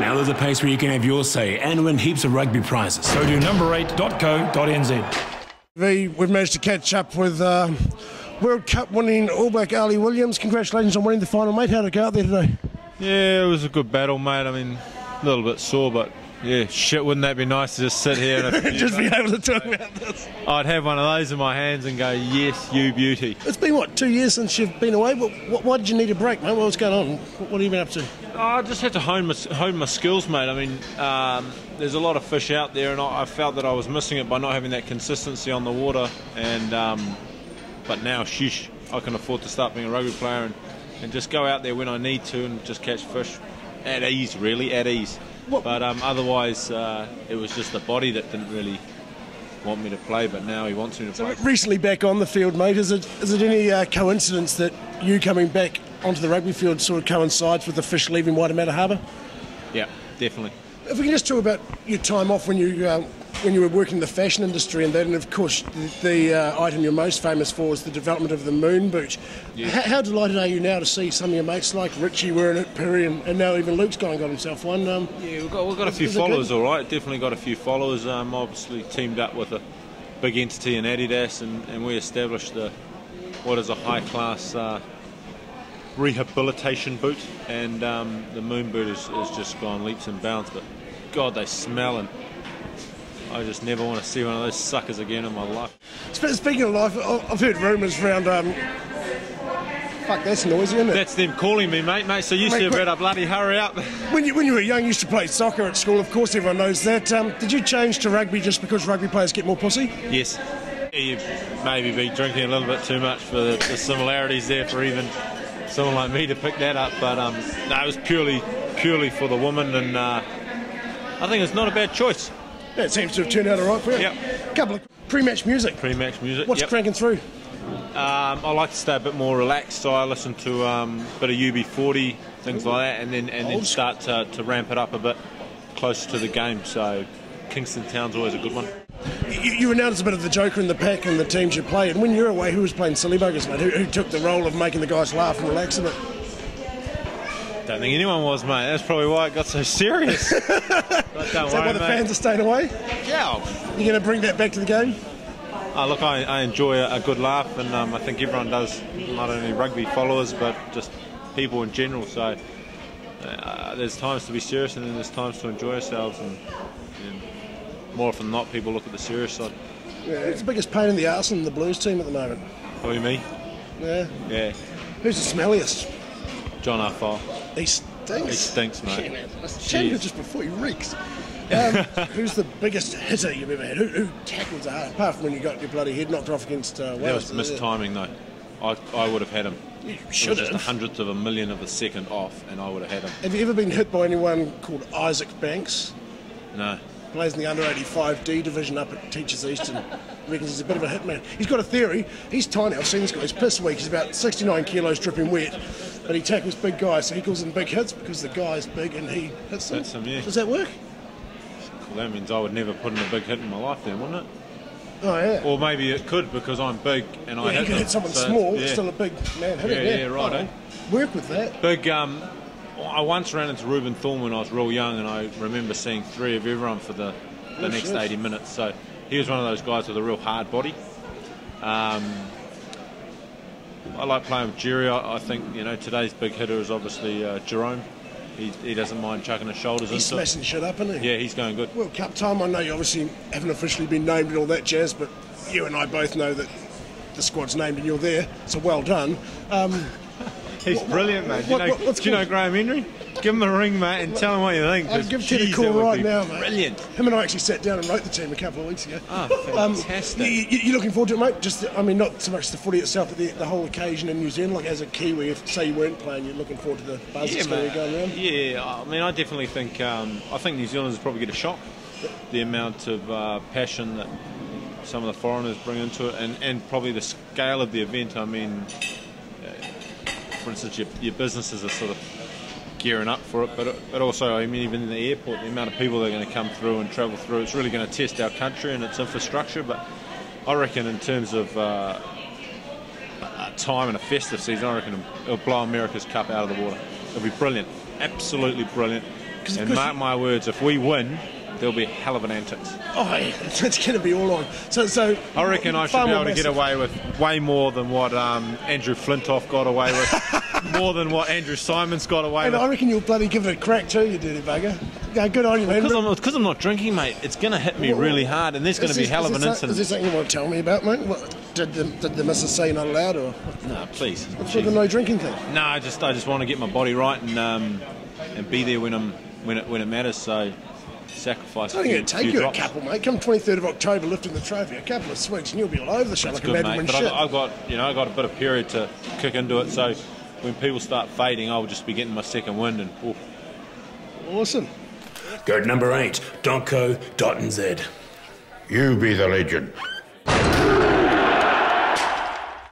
Now there's a place where you can have your say and win heaps of rugby prizes. Go to number8.co.nz. We've managed to catch up with World Cup winning All Black Arlie Williams. Congratulations on winning the final, mate. How'd it go out there today? Yeah, it was a good battle, mate. I mean, a little bit sore, but yeah, shit, wouldn't that be nice to just sit here and just be able to talk about this? I'd have one of those in my hands and go, yes, you beauty. It's been, what, 2 years since you've been away? Why did you need a break, mate? What was going on? What have you been up to? I just had to hone my skills, mate. I mean, there's a lot of fish out there, and I felt that I was missing it by not having that consistency on the water. And but now, sheesh, I can afford to start being a rugby player and just go out there when I need to and just catch fish at ease, really, at ease. But otherwise, it was just the body that didn't really want me to play, but now he wants me to play. Recently back on the field, mate, is it any coincidence that you coming back onto the rugby field sort of coincides with the fish leaving Waitemata Harbour? Yeah, definitely. If we can just talk about your time off when you were working in the fashion industry and that, and of course the item you're most famous for is the development of the moon boot. Yes. How delighted are you now to see some of your mates like Richie wearing it, Perry, and now even Luke's got himself one? Yeah, we've got a few followers, all right. Definitely got a few followers. Obviously teamed up with a big entity in Adidas, and we established what is a high-class rehabilitation boot, and the moon boot has just gone leaps and bounds. But God, they smell, and I just never want to see one of those suckers again in my life. Speaking of life, I've heard rumours around. Fuck, that's noisy, isn't it? That's them calling me, mate. So you should better bloody hurry up. When you were young, you used to play soccer at school. Of course, everyone knows that. Did you change to rugby just because rugby players get more pussy? Yes. You maybe be drinking a little bit too much for the similarities there for even someone like me to pick that up. But no, it was purely for the woman, and I think it's not a bad choice. Yeah, it seems to have turned out all right for you. Yep. A couple of pre-match music. What's cranking through? I like to stay a bit more relaxed, so I listen to a bit of UB40, things like that, and then start to ramp it up a bit closer to the game. So Kingston Town's always a good one. You were known as a bit of the joker in the pack and the teams you played. And when you were away, who was playing silly buggers, mate? Who took the role of making the guys laugh and relax a bit? Don't think anyone was, mate. That's probably why it got so serious. But don't Is that why the fans are staying away? Yeah. You're going to bring that back to the game? Look, I enjoy a good laugh, and I think everyone does, not only rugby followers, but just people in general. So there's times to be serious, and then there's times to enjoy ourselves. And more often than not, people look at the serious side. Yeah, it's the biggest pain in the arse in the Blues team at the moment. Probably me. Yeah. Yeah. Who's the smelliest? John Arfile. He stinks. He stinks, mate. Yeah, just before he reeks. Who's the biggest hitter you've ever had? Who tackles hard? Apart from when you got your bloody head knocked off against Wales. That was missed timing, though. I would have had him. You should have. Just a hundredth of a million of a second off, and I would have had him. Have you ever been hit by anyone called Isaac Banks? No. Plays in the under 85D division up at Teachers East, and reckons he's a bit of a hitman. He's got a theory. He's tiny. I've seen this guy. He's piss weak. He's about 69 kilos, dripping wet, but he tackles big guys, so he calls them big hits because the guy's big and he hits them. That's him, yeah. Does that work? Well, that means I would never put in a big hit in my life, then, wouldn't it? Oh yeah. Or maybe it could because I'm big and I hit you can hit someone small, still a big man hitting. Yeah, right. Eh? Work with that. Big. I once ran into Ruben Thorne when I was real young, and I remember seeing three of everyone for the next 80 minutes. So he was one of those guys with a real hard body. I like playing with Jerry. I think today's big hitter is obviously Jerome. He doesn't mind chucking his shoulders into it. He's smashing shit up, isn't he? Yeah, he's going good. World Cup time. I know you obviously haven't officially been named and all that jazz, but you and I both know that the squad's named and you're there. So well done. He's brilliant, mate. Do you know Graham Henry? Give him a ring, mate, and tell him what you think. I'll give Ted a call right now, mate. Brilliant. Him and I actually sat down and wrote the team a couple of weeks ago. Oh, fantastic. You looking forward to it, mate? Just, not so much the footy itself, but the whole occasion in New Zealand. Like as a Kiwi, if say you weren't playing, you're looking forward to the buzz that's going around. Yeah, I mean, I definitely think New Zealanders probably get a shock. The amount of passion that some of the foreigners bring into it, and probably the scale of the event. I mean, for instance, your businesses are sort of gearing up for it, but also, I mean, even in the airport, the amount of people that are going to come through and travel through, it's really going to test our country and its infrastructure. But I reckon in terms of time and a festive season, I reckon it'll blow America's Cup out of the water. It'll be brilliant, absolutely brilliant. And mark my words, if we win, there'll be a hell of an antics. Oh, yeah, it's going to be all on. So I reckon I should be able to get away with way more than what Andrew Flintoff got away with, more than what Andrew Simons got away with. I reckon you'll bloody give it a crack too, you dirty bugger. Yeah, good on you, man. Because I'm not drinking, mate, it's going to hit me really hard, and there's going to be a hell of an incident. Is there something you want to tell me about, mate? What, did the missus say you're not allowed, or? No, please. What's with the no drinking thing? No, I just want to get my body right and be there when it matters. So sacrifice. I think it'd take you a couple, mate. Come 23rd of October, lifting the trophy, a couple of swigs, and you'll be all over the show. That's like good, a mate. But I've got a bit of period to kick into it. So when people start fading, I'll just be getting my second wind and. Oof. Awesome. Go to number 8, .co.nz. You be the legend.